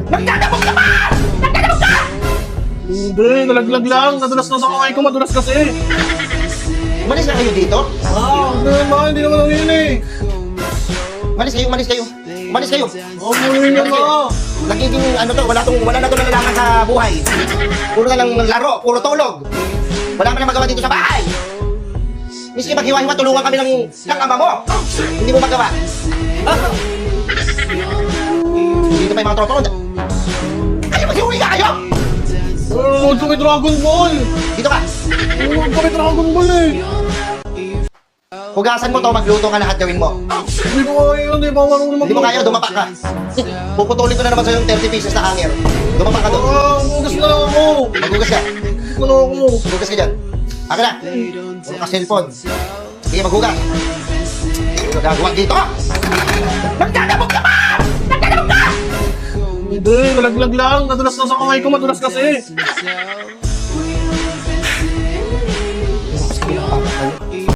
Nagdadabog ka ba? Nagdadabog ka! Hindi, nalaglag lang. Nadulas na sa kamay ko, madulas kasi. Umalis na kayo dito? Hindi naman, hindi naman ang yun eh. Umalis kayo, umalis kayo. Umalis kayo. Umuwi na nga. Nagiging ano to, wala na to nalalaman sa buhay. Puro na lang laro, puro tulog. Wala ka na magawa dito sa bahay. Miski maghiwa-hiwa, tulungan kami ng ama mo. Hindi mo magawa. Dito pa yung mga tropa ko. Kayo, maghiuwi ka kayo! Huwag kami Dragon Ball. Dito ka. Huwag kami Dragon Ball eh. Hugasan mo to, magluto ka lahat gawin mo. Hindi ko kaya yun, hindi pa marunong Hindi mo kaya, dumapa ka. Puputulin ko na naman sa'yo yung 30 pieces na hanger. Dumapa ka doon. Hugas na lang ako. Maghugas ka. Hugas na lang ako. Maghugas ka dyan. Aka na. Puro ka cellphone. Sige, maghugas. Ano gagawa dito? Nagdadabog ka ba? Nagdadabog ka! Hindi, nalaglag lang. Nadulas na sa kamay ko, madulas kasi.